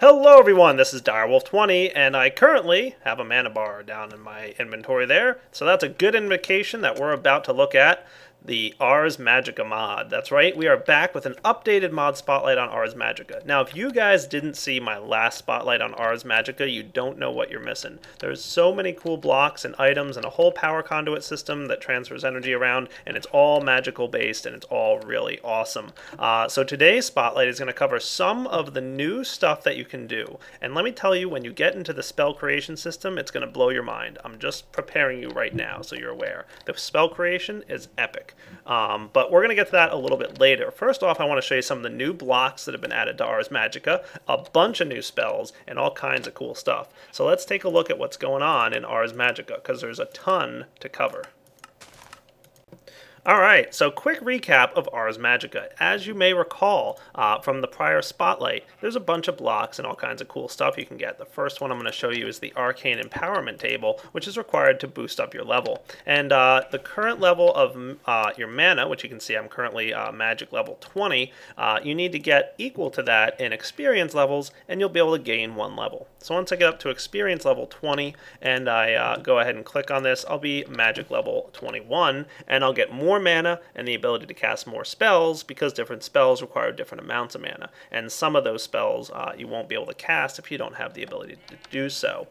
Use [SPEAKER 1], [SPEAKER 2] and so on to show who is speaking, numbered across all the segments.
[SPEAKER 1] Hello everyone, this is Direwolf20, and I currently have a mana bar down in my inventory there, so that's a good indication that we're about to look at the Ars Magica mod. That's right, we are back with an updated mod spotlight on Ars Magica. Now, if you guys didn't see my last spotlight on Ars Magica, you don't know what you're missing. There's so many cool blocks and items and a whole power conduit system that transfers energy around, and it's all magical based, and it's all really awesome. So today's spotlight is going to cover some of the new stuff that you can do. And let me tell you, when you get into the spell creation system, it's going to blow your mind. I'm just preparing you right now so you're aware. The spell creation is epic. But we're going to get to that a little bit later. First off, I want to show you some of the new blocks that have been added to Ars Magica, a bunch of new spells, and all kinds of cool stuff. So let's take a look at what's going on in Ars Magica, because there's a ton to cover. Alright, so quick recap of Ars Magica. As you may recall from the prior spotlight, there's a bunch of blocks and all kinds of cool stuff you can get. The first one I'm going to show you is the Arcane Empowerment table, which is required to boost up your level. And the current level of your mana, which you can see I'm currently magic level 20, you need to get equal to that in experience levels, and you'll be able to gain one level. So once I get up to experience level 20, and I go ahead and click on this, I'll be magic level 21, and I'll get more mana and the ability to cast more spells, because different spells require different amounts of mana, and some of those spells you won't be able to cast if you don't have the ability to do so.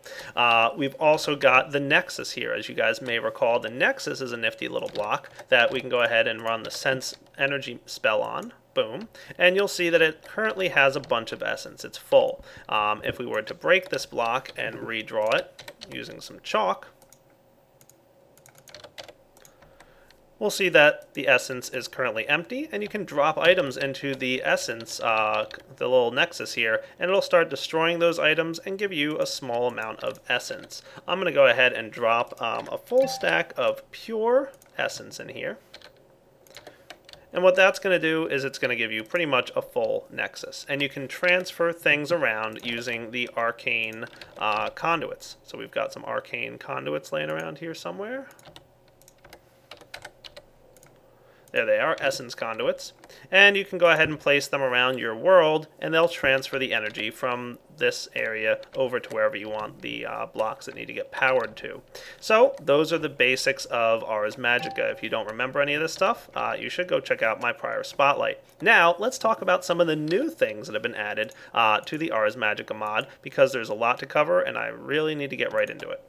[SPEAKER 1] We've also got the Nexus here. As you guys may recall, the Nexus is a nifty little block that we can go ahead and run the Sense Energy spell on. Boom. And you'll see that it currently has a bunch of essence. It's full. If we were to break this block and redraw it using some chalk, we'll see that the essence is currently empty, and you can drop items into the essence, the little nexus here, and it'll start destroying those items and give you a small amount of essence. I'm going to go ahead and drop a full stack of pure essence in here. And what that's going to do is it's going to give you pretty much a full nexus. And you can transfer things around using the arcane conduits. So we've got some arcane conduits laying around here somewhere. There they are, essence conduits. And you can go ahead and place them around your world, and they'll transfer the energy from this area over to wherever you want the blocks that need to get powered to. So those are the basics of Ars Magica. If you don't remember any of this stuff, you should go check out my prior spotlight. Now, let's talk about some of the new things that have been added to the Ars Magica mod, because there's a lot to cover, and I really need to get right into it.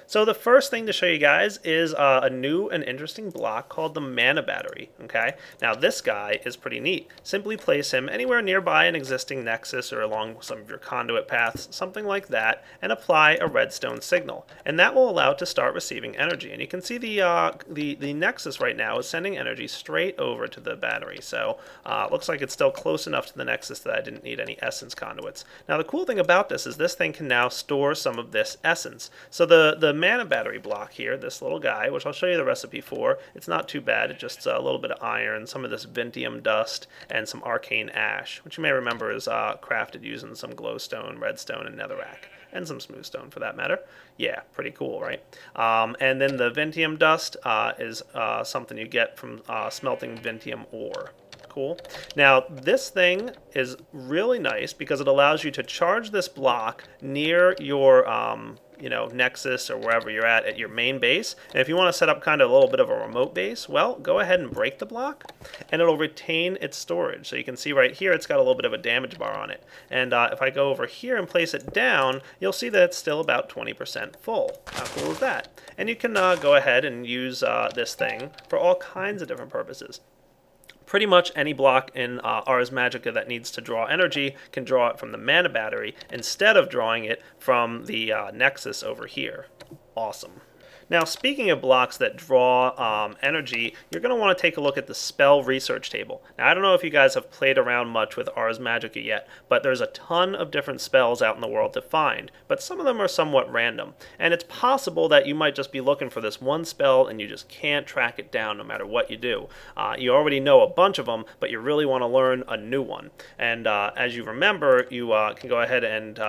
[SPEAKER 1] So the first thing to show you guys is a new and interesting block called the Mana Battery. Okay, now this guy is pretty neat. Simply place him anywhere nearby an existing nexus or along some of your conduit paths, something like that, and apply a redstone signal. And that will allow it to start receiving energy. And you can see the nexus right now is sending energy straight over to the battery. So it looks like it's still close enough to the nexus that I didn't need any essence conduits. Now the cool thing about this is this thing can now store some of this essence. So the Mana Battery block here, this little guy, which I'll show you the recipe for, it's not too bad. It's just a little bit of iron, some of this Vintium dust, and some arcane ash, which you may remember is crafted using some glowstone, redstone, and netherrack, and some smoothstone for that matter. Yeah, pretty cool, right? And then the Vintium dust is something you get from smelting Vintium ore. Cool. Now this thing is really nice because it allows you to charge this block near your nexus or wherever you're at your main base. And if you want to set up kind of a little bit of a remote base, well, go ahead and break the block and it'll retain its storage. So you can see right here it's got a little bit of a damage bar on it. And if I go over here and place it down, you'll see that it's still about 20% full. How cool is that? And you can go ahead and use this thing for all kinds of different purposes. Pretty much any block in Ars Magica that needs to draw energy can draw it from the Mana Battery instead of drawing it from the Nexus over here. Awesome. Now, speaking of blocks that draw energy, you're going to want to take a look at the spell research table. Now, I don't know if you guys have played around much with Ars Magica yet, but there's a ton of different spells out in the world to find, but some of them are somewhat random. And it's possible that you might just be looking for this one spell and you just can't track it down no matter what you do. You already know a bunch of them, but you really want to learn a new one. And as you remember, you can go ahead and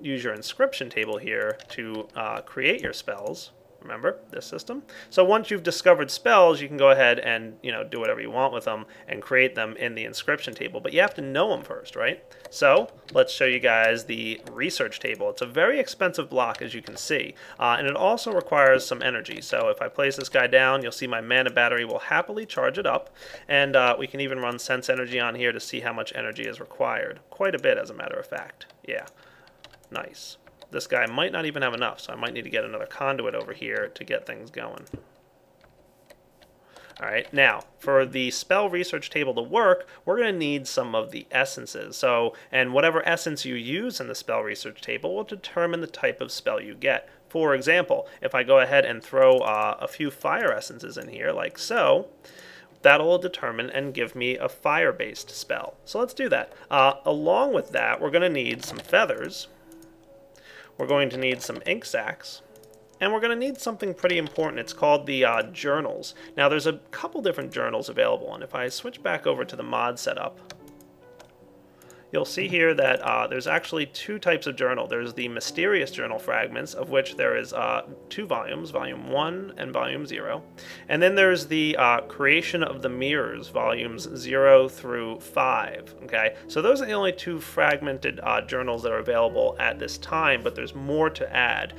[SPEAKER 1] use your inscription table here to create your spells. Remember this system? So once you've discovered spells, you can go ahead and do whatever you want with them and create them in the inscription table. But you have to know them first, right? So let's show you guys the research table. It's a very expensive block, as you can see, and it also requires some energy. So if I place this guy down, you'll see my mana battery will happily charge it up, and we can even run sense energy on here to see how much energy is required. Quite a bit, as a matter of fact. Yeah, nice. This guy might not even have enough, so I might need to get another conduit over here to get things going. Alright, now, for the spell research table to work, we're going to need some of the essences. And whatever essence you use in the spell research table will determine the type of spell you get. For example, if I go ahead and throw a few fire essences in here, like so, that'll determine and give me a fire-based spell. So let's do that. Along with that, we're going to need some feathers. We're going to need some ink sacs. And we're going to need something pretty important. It's called the journals. Now, there's a couple different journals available, and if I switch back over to the mod setup, you'll see here that there's actually two types of journal. There's the Mysterious Journal Fragments, of which there is 2 volumes, Volume 1 and Volume 0. And then there's the Creation of the Mirrors, Volumes 0 through 5. Okay, so those are the only 2 fragmented journals that are available at this time, but there's more to add.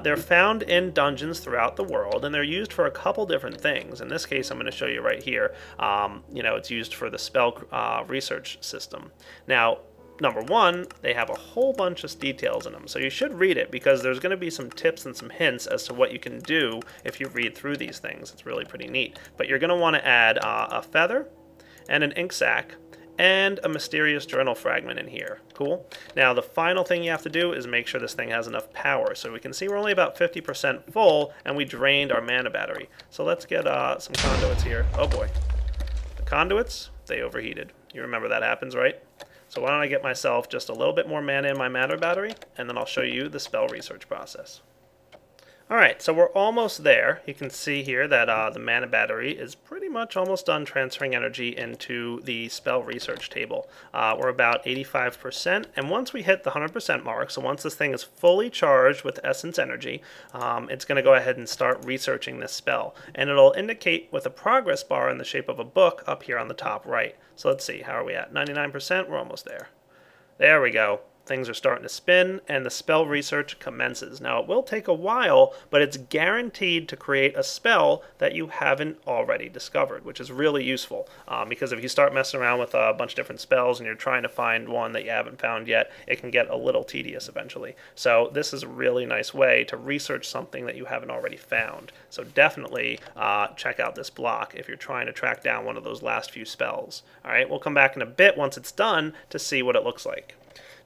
[SPEAKER 1] They're found in dungeons throughout the world, and they're used for a couple different things. In this case, I'm going to show you right here. It's used for the spell research system. Now, number one, they have a whole bunch of details in them, so you should read it because there's going to be some tips and some hints as to what you can do if you read through these things. It's really pretty neat. But you're going to want to add a feather and an ink sac and a mysterious journal fragment in here. Cool. Now the final thing you have to do is make sure this thing has enough power. So we can see we're only about 50% full and we drained our mana battery. So let's get some conduits here. Oh boy. The conduits, they overheated. You remember that happens, right? So why don't I get myself just a little bit more mana in my mana battery, and then I'll show you the spell research process. Alright, so we're almost there. You can see here that the mana battery is pretty much almost done transferring energy into the spell research table. We're about 85%, and once we hit the 100% mark, so once this thing is fully charged with essence energy, it's going to go ahead and start researching this spell. And it'll indicate with a progress bar in the shape of a book up here on the top right. So let's see, how are we at? 99%? We're almost there. There we go. Things are starting to spin, and the spell research commences. Now, it will take a while, but it's guaranteed to create a spell that you haven't already discovered, which is really useful, because if you start messing around with a bunch of different spells and you're trying to find one that you haven't found yet, it can get a little tedious eventually. So this is a really nice way to research something that you haven't already found. So definitely check out this block if you're trying to track down one of those last few spells. All right, we'll come back in a bit once it's done to see what it looks like.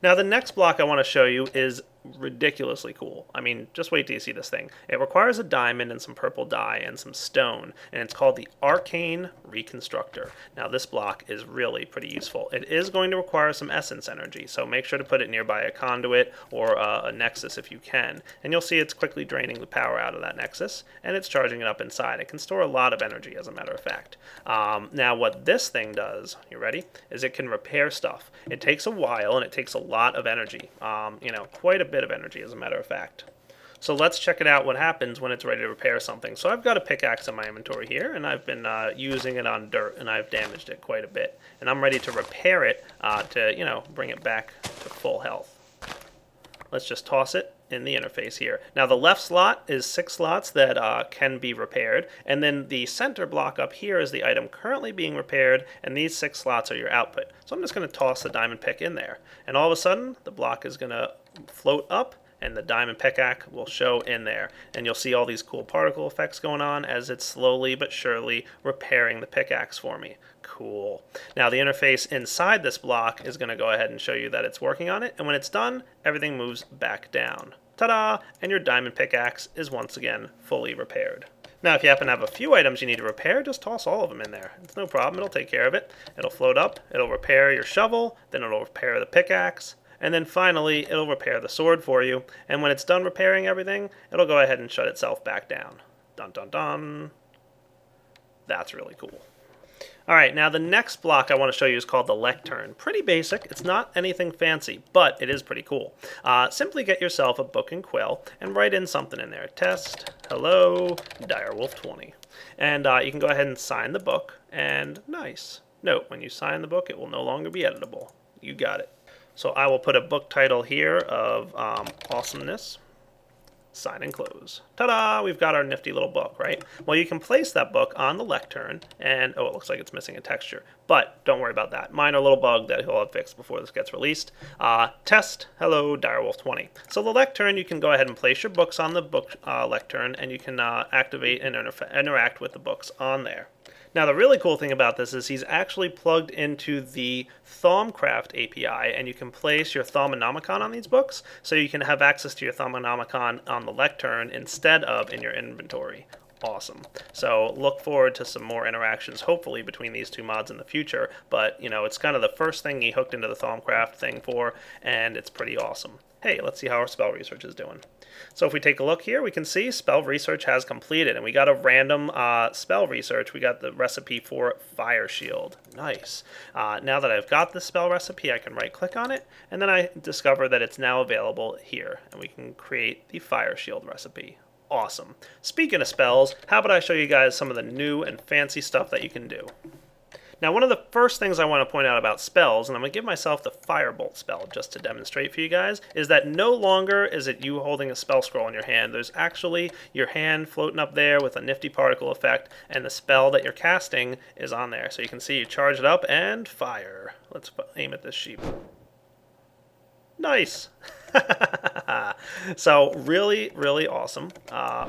[SPEAKER 1] Now, the next block I want to show you is ridiculously cool. I mean, just wait till you see this thing. It requires a diamond and some purple dye and some stone, and it's called the Arcane Reconstructor. Now, this block is really pretty useful. It is going to require some essence energy, so make sure to put it nearby a conduit or a Nexus if you can. And you'll see it's quickly draining the power out of that Nexus, and it's charging it up inside. It can store a lot of energy, as a matter of fact. Now, what this thing does, you ready, is it can repair stuff. It takes a while, and it takes a lot of energy, quite a bit of energy, as a matter of fact. So let's check it out what happens when it's ready to repair something. So I've got a pickaxe in my inventory here, and I've been using it on dirt, and I've damaged it quite a bit. And I'm ready to repair it to, bring it back to full health. Let's just toss it in the interface here. Now the left slot is 6 slots that can be repaired, and then the center block up here is the item currently being repaired, and these 6 slots are your output. So I'm just going to toss the diamond pick in there, and all of a sudden the block is going to float up and the diamond pickaxe will show in there, and you'll see all these cool particle effects going on as it's slowly but surely repairing the pickaxe for me. Cool. Now the interface inside this block is going to go ahead and show you that it's working on it, and when it's done, everything moves back down. Ta-da! And your diamond pickaxe is once again fully repaired. Now if you happen to have a few items you need to repair, just toss all of them in there. It's no problem, it'll take care of it. It'll float up, it'll repair your shovel, then it'll repair the pickaxe, and then finally it'll repair the sword for you, and when it's done repairing everything, it'll go ahead and shut itself back down. Dun dun dun. That's really cool. Alright, now the next block I want to show you is called the Lectern. Pretty basic, it's not anything fancy, but it is pretty cool. Simply get yourself a book and quill and write in something in there. Test, hello, Direwolf 20. And you can go ahead and sign the book, and nice. Note, when you sign the book, it will no longer be editable. You got it. So I will put a book title here of Awesomeness. Sign and close. Ta-da! We've got our nifty little book, right? Well, you can place that book on the Lectern, and oh, it looks like it's missing a texture. But don't worry about that. Minor little bug that he'll have fixed before this gets released. Test, hello, Direwolf 20. So the Lectern, you can go ahead and place your books on the book Lectern, and you can activate and interact with the books on there. Now, the really cool thing about this is he's actually plugged into the Thaumcraft API, and you can place your Thaumonomicon on these books, so you can have access to your Thaumonomicon on the Lectern instead of in your inventory. Awesome. So look forward to some more interactions, hopefully, between these two mods in the future, but, you know, it's kind of the first thing he hooked into the Thaumcraft thing for, and it's pretty awesome. Hey, let's see how our spell research is doing. So if we take a look here, we can see spell research has completed, and we got a random spell research. We got the recipe for Fire Shield. Nice. Now that I've got the spell recipe, I can right-click on it, and then I discover that it's now available here, and we can create the Fire Shield recipe. Awesome. Speaking of spells, how about I show you guys some of the new and fancy stuff that you can do. Now, one of the first things I want to point out about spells, and I'm going to give myself the Firebolt spell just to demonstrate for you guys, is that no longer is it you holding a spell scroll in your hand. There's actually your hand floating up there with a nifty particle effect, and the spell that you're casting is on there. So you can see you charge it up and fire. Let's aim at this sheep. Nice! So really, really awesome.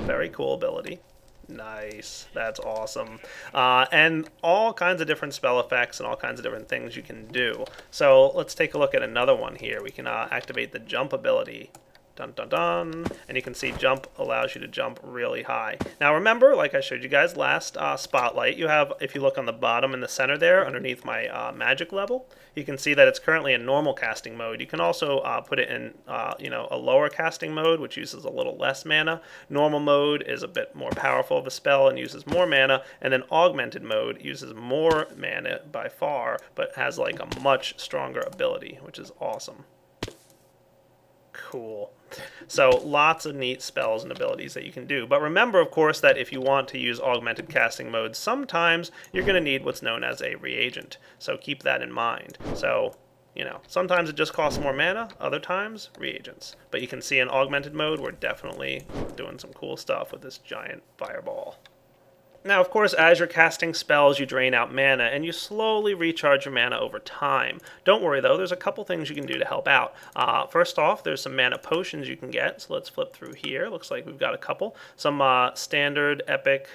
[SPEAKER 1] Very cool ability. Nice. That's awesome. And all kinds of different spell effects and all kinds of different things you can do. So let's take a look at another one here. We can activate the jump ability. Dun dun dun. And you can see jump allows you to jump really high. Now remember, like I showed you guys last spotlight, you have, if you look on the bottom in the center there, underneath my magic level, you can see that it's currently in normal casting mode. You can also put it in you know, a lower casting mode, which uses a little less mana. Normal mode is a bit more powerful of a spell and uses more mana, and then augmented mode uses more mana by far, but has like a much stronger ability, which is awesome. Cool. So lots of neat spells and abilities that you can do. But remember, of course, that if you want to use augmented casting mode, sometimes you're going to need what's known as a reagent. So keep that in mind. So, you know, sometimes it just costs more mana, other times reagents. But you can see in augmented mode, we're definitely doing some cool stuff with this giant fireball. Now, of course, as you're casting spells, you drain out mana, and you slowly recharge your mana over time. Don't worry, though, there's a couple things you can do to help out. First off, there's some mana potions you can get, so let's flip through here. Looks like we've got a couple. Some standard, epic,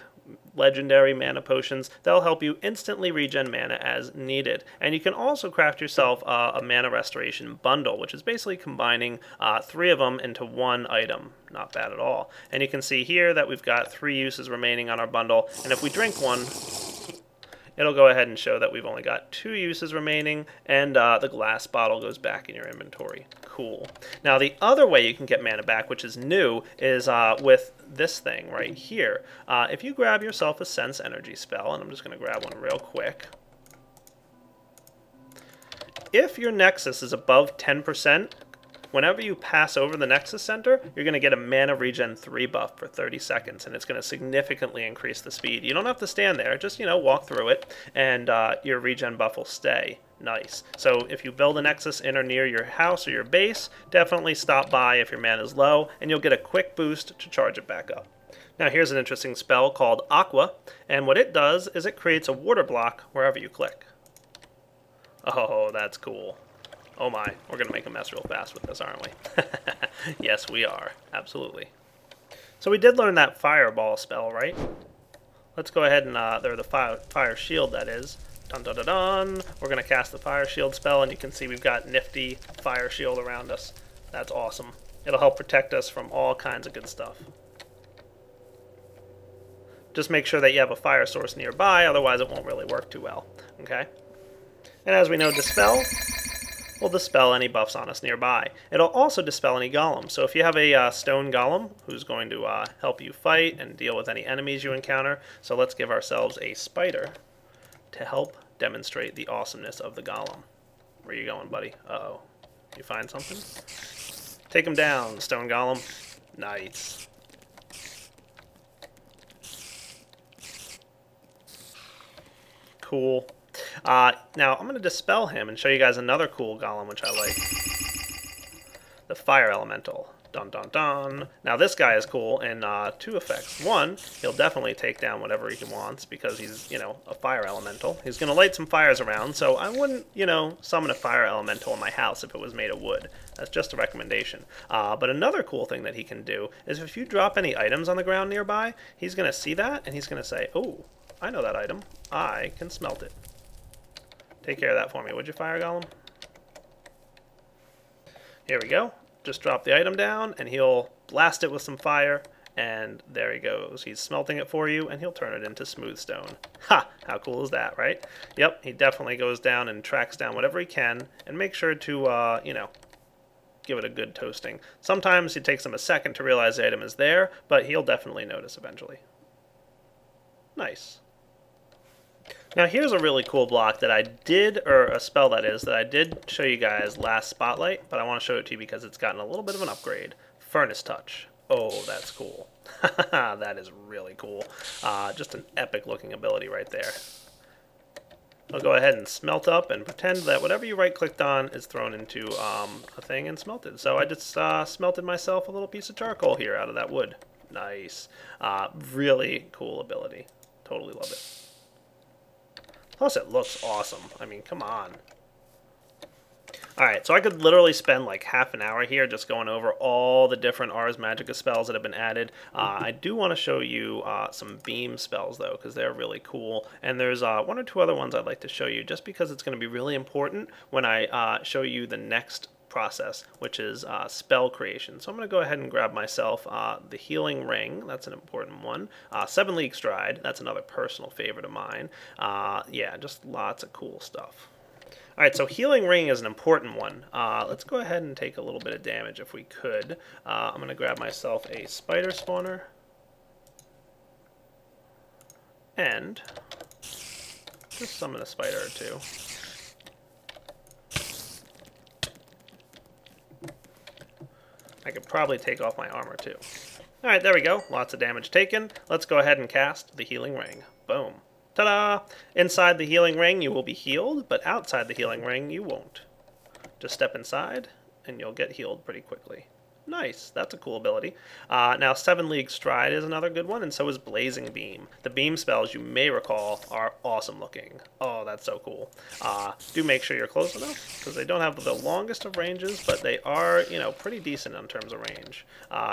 [SPEAKER 1] legendary mana potions. They'll help you instantly regen mana as needed. And you can also craft yourself a mana restoration bundle, which is basically combining 3 of them into one item. Not bad at all. And you can see here that we've got 3 uses remaining on our bundle, and if we drink one, it'll go ahead and show that we've only got 2 uses remaining, and the glass bottle goes back in your inventory. Cool. Now, the other way you can get mana back, which is new, is with this thing right here. If you grab yourself a Sense Energy spell, and I'm just going to grab one real quick. If your Nexus is above 10%, whenever you pass over the Nexus Center, you're going to get a Mana Regen 3 buff for 30 seconds, and it's going to significantly increase the speed. You don't have to stand there, just, you know, walk through it, and your regen buff will stay. Nice. So if you build a Nexus in or near your house or your base, definitely stop by if your mana is low, and you'll get a quick boost to charge it back up. Now here's an interesting spell called Aqua, and what it does is it creates a water block wherever you click. Oh, that's cool. Oh my, we're going to make a mess real fast with this, aren't we? Yes, we are. Absolutely. So we did learn that Fireball spell, right? Let's go ahead and, or the Fire Shield, that is. Dun dun dun dun. We're going to cast the Fire Shield spell, and you can see we've got nifty Fire Shield around us. That's awesome. It'll help protect us from all kinds of good stuff. Just make sure that you have a fire source nearby, otherwise it won't really work too well. Okay? And as we know, Dispel will dispel any buffs on us nearby. It'll also dispel any golems. So if you have a stone golem who's going to help you fight and deal with any enemies you encounter, so let's give ourselves a spider. to help demonstrate the awesomeness of the golem. Where you going, buddy? Uh-oh. You find something? Take him down, stone golem. Nice. Cool. Now, I'm going to dispel him and show you guys another cool golem, which I like. The Fire Elemental. Dun dun dun. Now this guy is cool in two effects. One, he'll definitely take down whatever he wants because he's, you know, a fire elemental. He's going to light some fires around, so I wouldn't, you know, summon a fire elemental in my house if it was made of wood. That's just a recommendation. But another cool thing that he can do is if you drop any items on the ground nearby, he's going to see that and he's going to say, oh, I know that item. I can smelt it. Take care of that for me, would you, Fire Golem? Here we go. Just drop the item down, and he'll blast it with some fire, and there he goes. He's smelting it for you, and he'll turn it into smooth stone. Ha! How cool is that, right? Yep, he definitely goes down and tracks down whatever he can, and make sure to, you know, give it a good toasting. Sometimes it takes him a second to realize the item is there, but he'll definitely notice eventually. Nice. Now here's a really cool block that I did, or a spell that is, that I did show you guys last Spotlight, but I want to show it to you because it's gotten a little bit of an upgrade. Furnace Touch. Oh, that's cool. That is really cool. Just an epic looking ability right there. I'll go ahead and smelt up and pretend that whatever you right-clicked on is thrown into a thing and smelted. So I just smelted myself a little piece of charcoal here out of that wood. Nice. Really cool ability. Totally love it. Plus, it looks awesome. I mean, come on. Alright, so I could literally spend like half an hour here just going over all the different Ars Magica spells that have been added. I do want to show you some beam spells, though, because they're really cool. And there's one or two other ones I'd like to show you, just because it's going to be really important when I show you the next process, which is spell creation. So I'm going to go ahead and grab myself the Healing Ring. That's an important one. 7 League Stride. That's another personal favorite of mine. Yeah, just lots of cool stuff. Alright, so Healing Ring is an important one. Let's go ahead and take a little bit of damage if we could. I'm going to grab myself a Spider Spawner. And just summon a spider or two. I could probably take off my armor too. Alright, there we go. Lots of damage taken. Let's go ahead and cast the Healing Ring. Boom. Ta-da! Inside the Healing Ring you will be healed, but outside the Healing Ring you won't. Just step inside and you'll get healed pretty quickly. Nice. That's a cool ability. Now 7 League Stride is another good one, and so is Blazing Beam. The beam spells, you may recall, are awesome looking. Oh, that's so cool. Do make sure you're close enough, because they don't have the longest of ranges, but they are, you know, pretty decent in terms of range.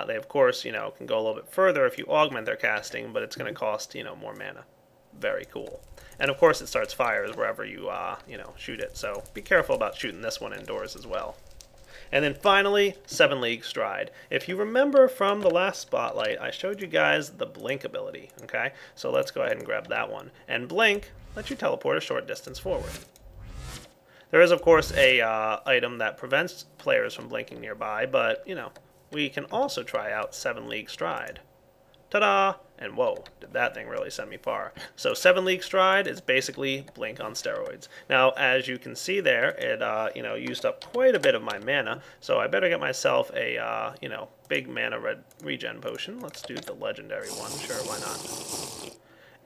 [SPEAKER 1] They, of course, you know, can go a little bit further if you augment their casting, but it's going to cost, you know, more mana. Very cool. And of course it starts fires wherever you, you know, shoot it, so be careful about shooting this one indoors as well. And then finally, 7 League Stride. If you remember from the last Spotlight, I showed you guys the Blink ability, okay? So let's go ahead and grab that one. And Blink lets you teleport a short distance forward. There is, of course, a item that prevents players from blinking nearby, but, you know, we can also try out 7 League Stride. Ta-da! And whoa, did that thing really send me far. So 7 League Stride is basically Blink on steroids. Now, as you can see there, it you know, used up quite a bit of my mana, so I better get myself a you know, big mana regen potion. Let's do the legendary one, sure, why not?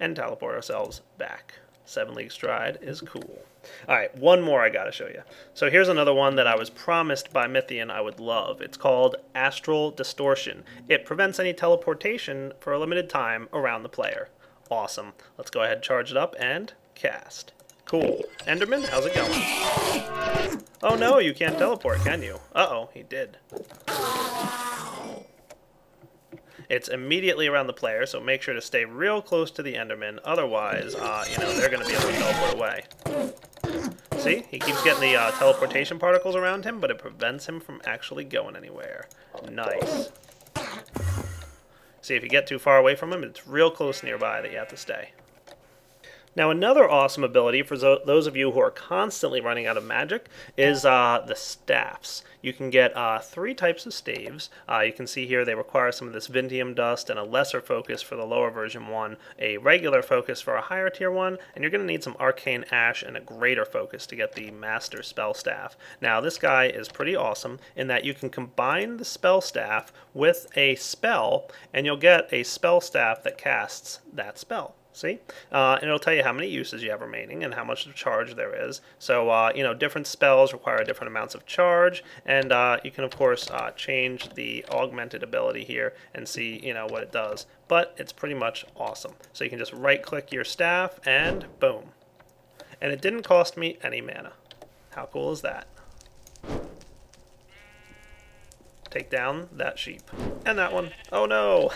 [SPEAKER 1] And teleport ourselves back. 7 League Stride is cool. Alright, one more I gotta show you. So here's another one that I was promised by Mythian I would love. It's called Astral Distortion. It prevents any teleportation for a limited time around the player. Awesome. Let's go ahead and charge it up and cast. Cool. Enderman, how's it going? Oh no, you can't teleport, can you? Uh-oh, he did. It's immediately around the player, so make sure to stay real close to the Enderman. Otherwise, you know, they're going to be able to teleport away. See? He keeps getting the teleportation particles around him, but it prevents him from actually going anywhere. Nice. See, if you get too far away from him, it's real close nearby that you have to stay. Now, another awesome ability for those of you who are constantly running out of magic is the staffs. You can get 3 types of staves. You can see here they require some of this Vintium dust and a lesser focus for the lower version one, a regular focus for a higher tier one, and you're going to need some Arcane Ash and a greater focus to get the Master Spell Staff. Now, this guy is pretty awesome in that you can combine the Spell Staff with a spell, and you'll get a Spell Staff that casts that spell. See? And it'll tell you how many uses you have remaining and how much of charge there is. So, you know, different spells require different amounts of charge, and you can, of course, change the augmented ability here and see, you know, what it does. But it's pretty much awesome. So you can just right-click your staff, and boom. And it didn't cost me any mana. How cool is that? Take down that sheep. And that one. Oh no!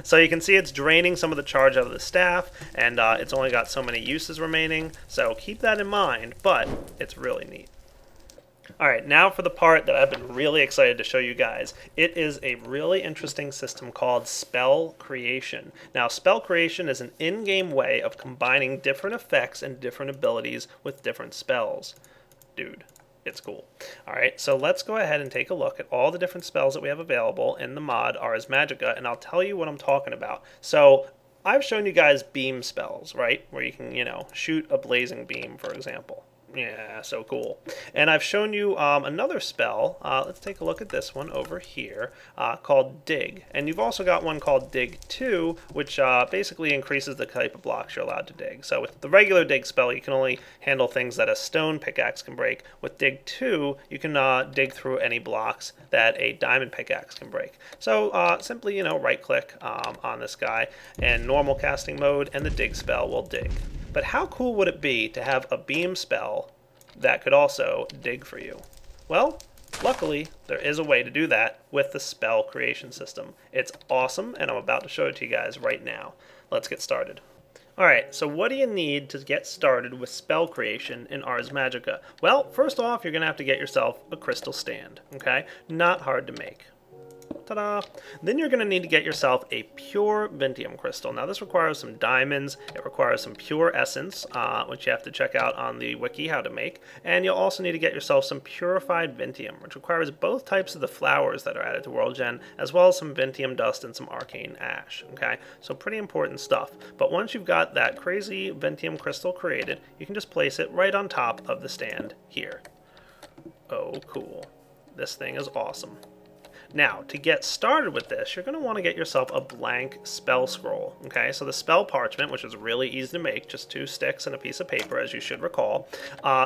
[SPEAKER 1] So you can see it's draining some of the charge out of the staff, and it's only got so many uses remaining, so keep that in mind, but it's really neat. Alright, now for the part that I've been really excited to show you guys. It is a really interesting system called Spell Creation. Now, Spell Creation is an in-game way of combining different effects and different abilities with different spells. Dude. It's cool. Alright, so let's go ahead and take a look at all the different spells that we have available in the mod Ars Magica, and I'll tell you what I'm talking about. So, I've shown you guys beam spells, right? Where you can, you know, shoot a blazing beam, for example. Yeah, so cool. And I've shown you another spell. Let's take a look at this one over here called Dig. And you've also got one called Dig 2, which basically increases the type of blocks you're allowed to dig. So with the regular Dig spell, you can only handle things that a stone pickaxe can break. With Dig 2, you can dig through any blocks that a diamond pickaxe can break. So simply, you know, right-click on this guy and normal casting mode, and the Dig spell will dig. But how cool would it be to have a beam spell that could also dig for you? Well, luckily, there is a way to do that with the spell creation system. It's awesome, and I'm about to show it to you guys right now. Let's get started. Alright, so what do you need to get started with spell creation in Ars Magica? Well, first off, you're going to have to get yourself a crystal stand, okay? Not hard to make. Ta-da! Then you're going to need to get yourself a pure Vintium crystal. Now this requires some diamonds, it requires some pure essence, which you have to check out on the wiki how to make, and you'll also need to get yourself some purified Vintium, which requires both types of the flowers that are added to World Gen, as well as some Vintium dust and some Arcane Ash, okay? So pretty important stuff. But once you've got that crazy Vintium crystal created, you can just place it right on top of the stand here. Oh, cool. This thing is awesome. Now, to get started with this, you're going to want to get yourself a blank spell scroll, okay? So the spell parchment, which is really easy to make, just 2 sticks and a piece of paper, as you should recall,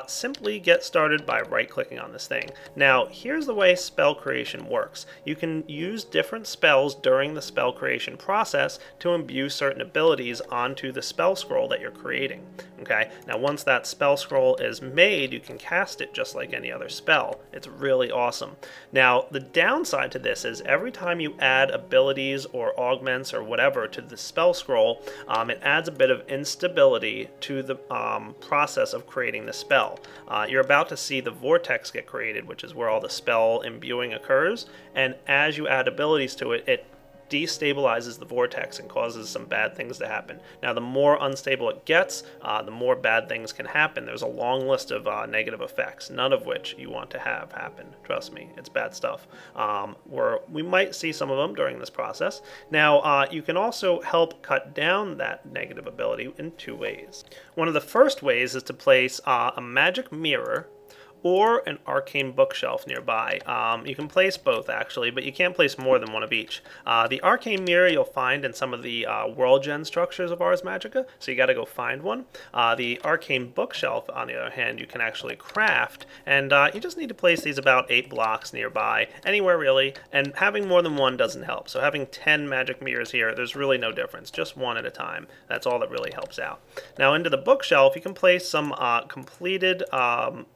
[SPEAKER 1] simply get started by right-clicking on this thing. Now, here's the way spell creation works. You can use different spells during the spell creation process to imbue certain abilities onto the spell scroll that you're creating, okay? Now, once that spell scroll is made, you can cast it just like any other spell. It's really awesome. Now, the downside to this is every time you add abilities or augments or whatever to the spell scroll, it adds a bit of instability to the process of creating the spell. You're about to see the Vortex get created, which is where all the spell imbuing occurs, and as you add abilities to it, it destabilizes the vortex and causes some bad things to happen. Now, the more unstable it gets, the more bad things can happen. There's a long list of negative effects, none of which you want to have happen. Trust me, it's bad stuff. We might see some of them during this process. Now, you can also help cut down that negative ability in 2 ways. One of the first ways is to place a magic mirror or an arcane bookshelf nearby. You can place both, actually, but you can't place more than one of each. The arcane mirror you'll find in some of the World Gen structures of Ars Magica, so you gotta go find one. The arcane bookshelf, on the other hand, you can actually craft, and you just need to place these about 8 blocks nearby, anywhere really, and having more than one doesn't help. So having 10 magic mirrors here, there's really no difference, just one at a time. That's all that really helps out. Now, into the bookshelf, you can place some completed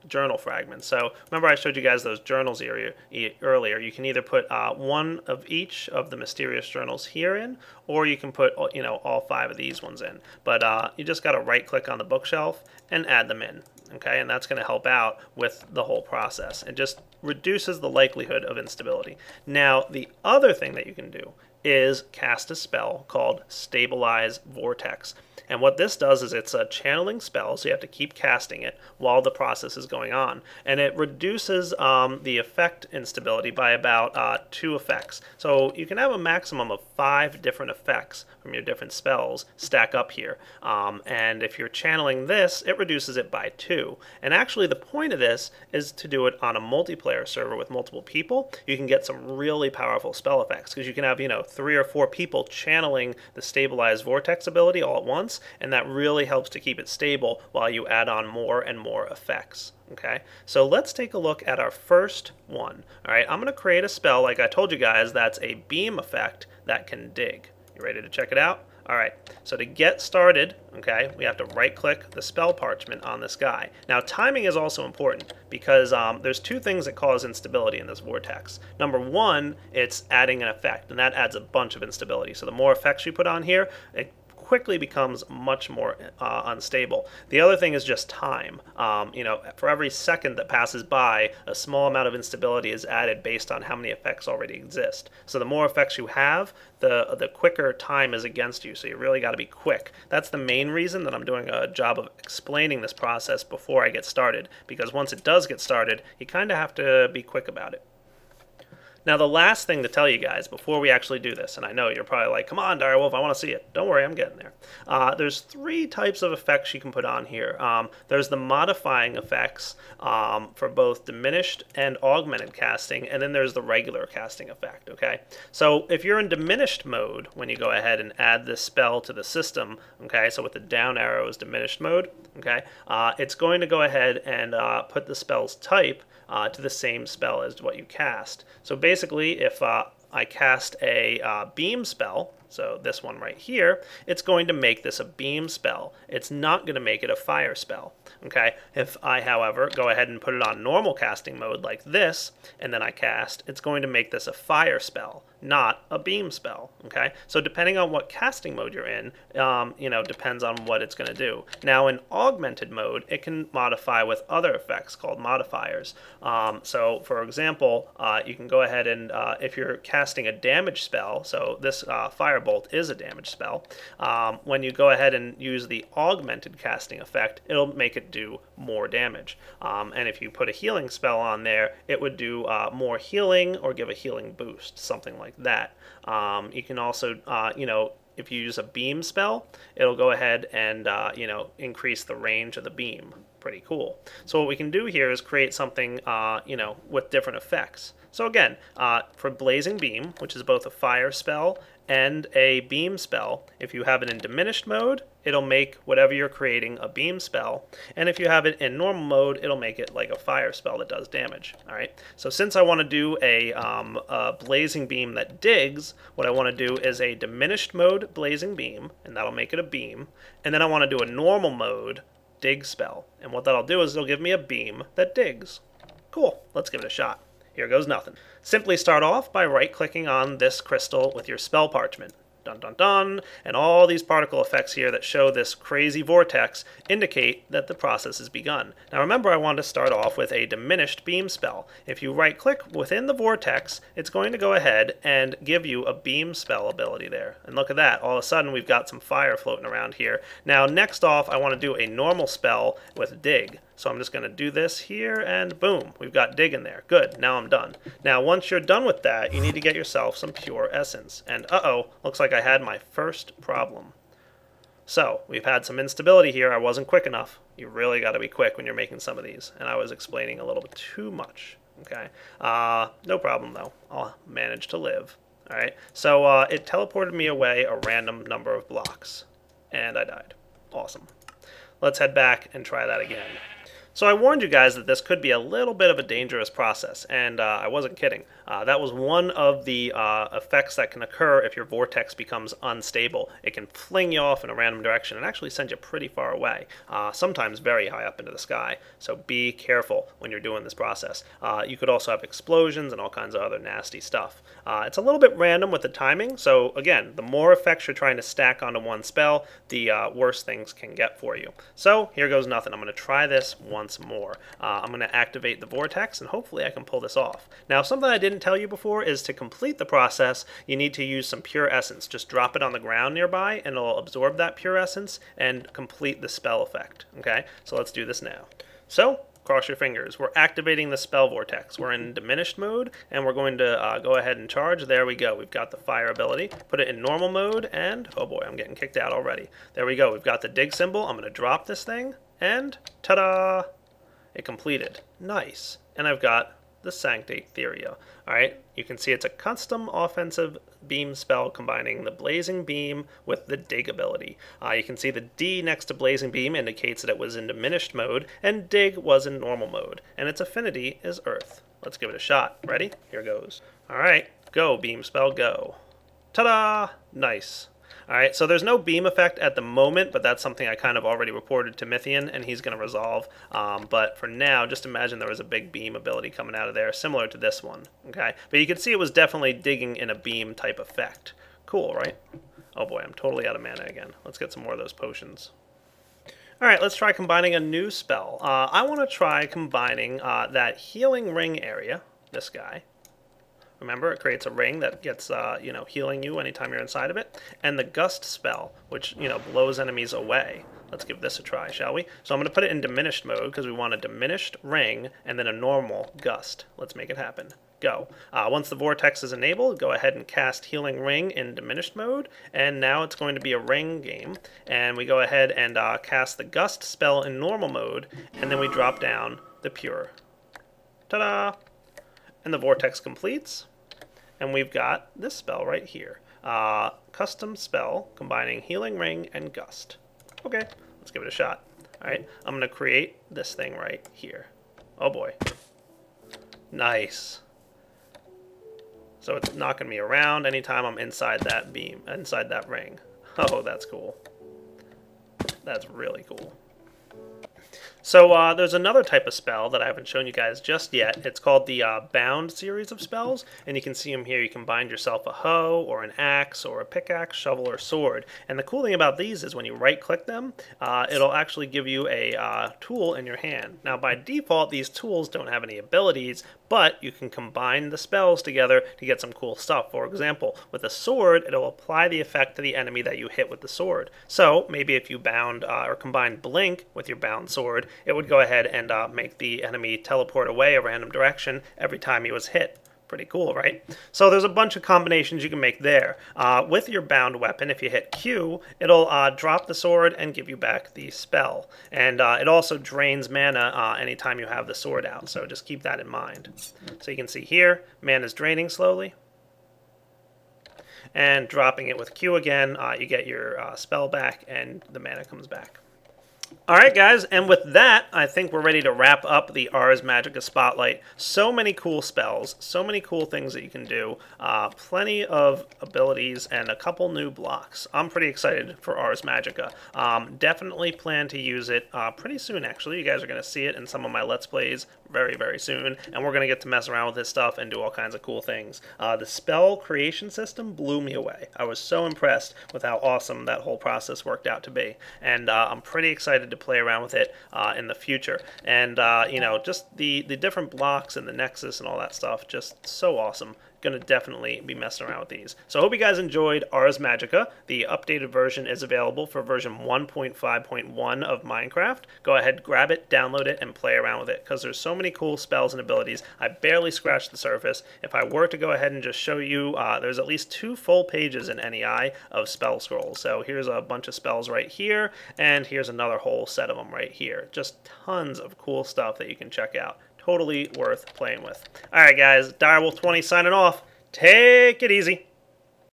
[SPEAKER 1] journal fragments. So remember I showed you guys those journals earlier. You can either put one of each of the mysterious journals here in, or you can put, you know, all 5 of these ones in. But you just got to right click on the bookshelf and add them in. Okay, and that's going to help out with the whole process. It just reduces the likelihood of instability. Now, the other thing that you can do is cast a spell called Stabilize Vortex. And what this does is it's a channeling spell, so you have to keep casting it while the process is going on. And it reduces the effect instability by about 2 effects. So you can have a maximum of 5 different effects from your different spells stack up here. And if you're channeling this, it reduces it by 2. And actually the point of this is to do it on a multiplayer server with multiple people. You can get some really powerful spell effects because you can have, 3 or 4 people channeling the stabilized Vortex ability all at once, and that really helps to keep it stable while you add on more and more effects. Okay, so let's take a look at our first one. All right, I'm going to create a spell, like I told you guys, that's a beam effect that can dig. You ready to check it out? All right, so to get started, okay, we have to right-click the spell parchment on this guy. Now, timing is also important because there's 2 things that cause instability in this vortex. Number 1, it's adding an effect, and that adds a bunch of instability. So the more effects you put on here, it quickly becomes much more unstable. The other thing is just time. For every second that passes by, a small amount of instability is added based on how many effects already exist. So the more effects you have, the quicker time is against you. So you really got to be quick. That's the main reason that I'm doing a job of explaining this process before I get started, because once it does get started, you kind of have to be quick about it. Now, the last thing to tell you guys before we actually do this, and I know you're probably like, come on, Direwolf, I want to see it. Don't worry, I'm getting there. There's 3 types of effects you can put on here. There's the modifying effects for both diminished and augmented casting, and then there's the regular casting effect, okay? So if you're in diminished mode, when you go ahead and add this spell to the system, okay, so with the down arrow is diminished mode, okay, it's going to go ahead and put the spell's type to the same spell as what you cast. So basically, if I cast a beam spell, so this one right here, it's going to make this a beam spell. It's not going to make it a fire spell. Okay. If I, however, go ahead and put it on normal casting mode like this, and then I cast, it's going to make this a fire spell, not a beam spell. Okay. So depending on what casting mode you're in, depends on what it's going to do. Now in augmented mode, it can modify with other effects called modifiers. So for example, you can go ahead and if you're casting a damage spell, so this firebolt is a damage spell, when you go ahead and use the augmented casting effect, it'll make it do more damage. And if you put a healing spell on there, it would do more healing or give a healing boost, something like that. You can also, if you use a beam spell, it'll go ahead and, increase the range of the beam. Pretty cool. So what we can do here is create something, with different effects. So again, for Blazing Beam, which is both a fire spell and a beam spell, if you have it in diminished mode, it'll make whatever you're creating a beam spell. And if you have it in normal mode, it'll make it like a fire spell that does damage. All right. So since I want to do a Blazing Beam that digs, what I want to do is a diminished mode Blazing Beam, and that'll make it a beam. And then I want to do a normal mode dig spell. And what that'll do is it'll give me a beam that digs. Cool. Let's give it a shot. Here goes nothing. Simply start off by right-clicking on this crystal with your spell parchment. Dun dun dun, and all these particle effects here that show this crazy vortex indicate that the process has begun. Now remember, I want to start off with a diminished beam spell. If you right click within the vortex, it's going to go ahead and give you a beam spell ability there. And look at that, all of a sudden we've got some fire floating around here. Now next off, I want to do a normal spell with dig. So I'm just going to do this here, and boom, we've got dig in there. Good, now I'm done. Now once you're done with that, you need to get yourself some pure essence. And uh-oh, looks like I had my first problem. So we've had some instability here. I wasn't quick enough. You really got to be quick when you're making some of these. And I was explaining a little bit too much. Okay, no problem though. I'll manage to live. All right, so it teleported me away a random number of blocks, and I died. Awesome. Let's head back and try that again. So I warned you guys that this could be a little bit of a dangerous process, and I wasn't kidding. That was one of the effects that can occur if your vortex becomes unstable. It can fling you off in a random direction and actually send you pretty far away, sometimes very high up into the sky. So be careful when you're doing this process. You could also have explosions and all kinds of other nasty stuff. It's a little bit random with the timing, so again, the more effects you're trying to stack onto one spell, the worse things can get for you. So here goes nothing. I'm going to try this one once more. I'm going to activate the Vortex, and hopefully I can pull this off. Now, something I didn't tell you before is to complete the process, you need to use some pure essence. Just drop it on the ground nearby, and it'll absorb that pure essence and complete the spell effect. Okay, so let's do this now. So, cross your fingers. We're activating the spell vortex. We're in diminished mode, and we're going to go ahead and charge. There we go. We've got the fire ability. Put it in normal mode, and oh boy, I'm getting kicked out already. There we go. We've got the dig symbol. I'm going to drop this thing, and ta-da! It completed. Nice. And I've got the Sancte Etherea. Alright, you can see it's a custom offensive beam spell combining the Blazing Beam with the Dig ability. You can see the D next to Blazing Beam indicates that it was in diminished mode, and Dig was in normal mode, and its affinity is Earth. Let's give it a shot. Ready? Here goes. Alright, go, beam spell, go. Ta-da! Nice. Alright, so there's no beam effect at the moment, but that's something I kind of already reported to Mythian, and he's going to resolve. But for now, just imagine there was a big beam ability coming out of there, similar to this one. Okay, but you can see it was definitely digging in a beam type effect. Cool, right? Oh boy, I'm totally out of mana again. Let's get some more of those potions. Alright, let's try combining a new spell. I want to try combining that healing ring area, this guy. Remember, it creates a ring that gets, healing you anytime you're inside of it. And the Gust spell, which, blows enemies away. Let's give this a try, shall we? So I'm going to put it in diminished mode because we want a diminished ring and then a normal Gust. Let's make it happen. Go. Once the Vortex is enabled, go ahead and cast Healing Ring in diminished mode. And now it's going to be a ring game. And we go ahead and cast the Gust spell in normal mode. And then we drop down the Pure. Ta-da! And the Vortex completes. And we've got this spell right here. Custom spell combining Healing Ring and Gust. Okay, let's give it a shot. Alright, I'm going to create this thing right here. Oh boy. Nice. So it's knocking me around anytime I'm inside that beam, inside that ring. Oh, that's cool. That's really cool. So there's another type of spell that I haven't shown you guys just yet. It's called the Bound series of spells, and you can see them here. You can bind yourself a hoe, or an axe, or a pickaxe, shovel, or sword. And the cool thing about these is when you right-click them, it'll actually give you a tool in your hand. Now, by default, these tools don't have any abilities, but you can combine the spells together to get some cool stuff. For example, with a sword, it'll apply the effect to the enemy that you hit with the sword. So maybe if you bound or combine Blink with your bound sword, it would go ahead and make the enemy teleport away a random direction every time he was hit. Pretty cool, right? So there's a bunch of combinations you can make there. With your bound weapon, if you hit Q, it'll drop the sword and give you back the spell. And it also drains mana anytime you have the sword out, so just keep that in mind. So you can see here, mana is draining slowly. And dropping it with Q again, you get your spell back and the mana comes back. Alright guys, and with that, I think we're ready to wrap up the Ars Magica Spotlight. So many cool spells, so many cool things that you can do, plenty of abilities, and a couple new blocks. I'm pretty excited for Ars Magica. Definitely plan to use it pretty soon, actually. You guys are going to see it in some of my Let's Plays very, very soon, and we're going to get to mess around with this stuff and do all kinds of cool things. The spell creation system blew me away. I was so impressed with how awesome that whole process worked out to be, and I'm pretty excited to play around with it in the future. And just the different blocks and the Nexus and all that stuff, just so awesome. Gonna definitely be messing around with these. So I hope you guys enjoyed Ars Magica. The updated version is available for version 1.5.1 of Minecraft. Go ahead, grab it, download it, and play around with it, because there's so many cool spells and abilities. I barely scratched the surface. If I were to go ahead and just show you, there's at least 2 full pages in NEI of spell scrolls. So here's a bunch of spells right here, and here's another whole set of them right here. Just tons of cool stuff that you can check out. Totally worth playing with. Alright guys, Direwolf20 signing off. Take it easy.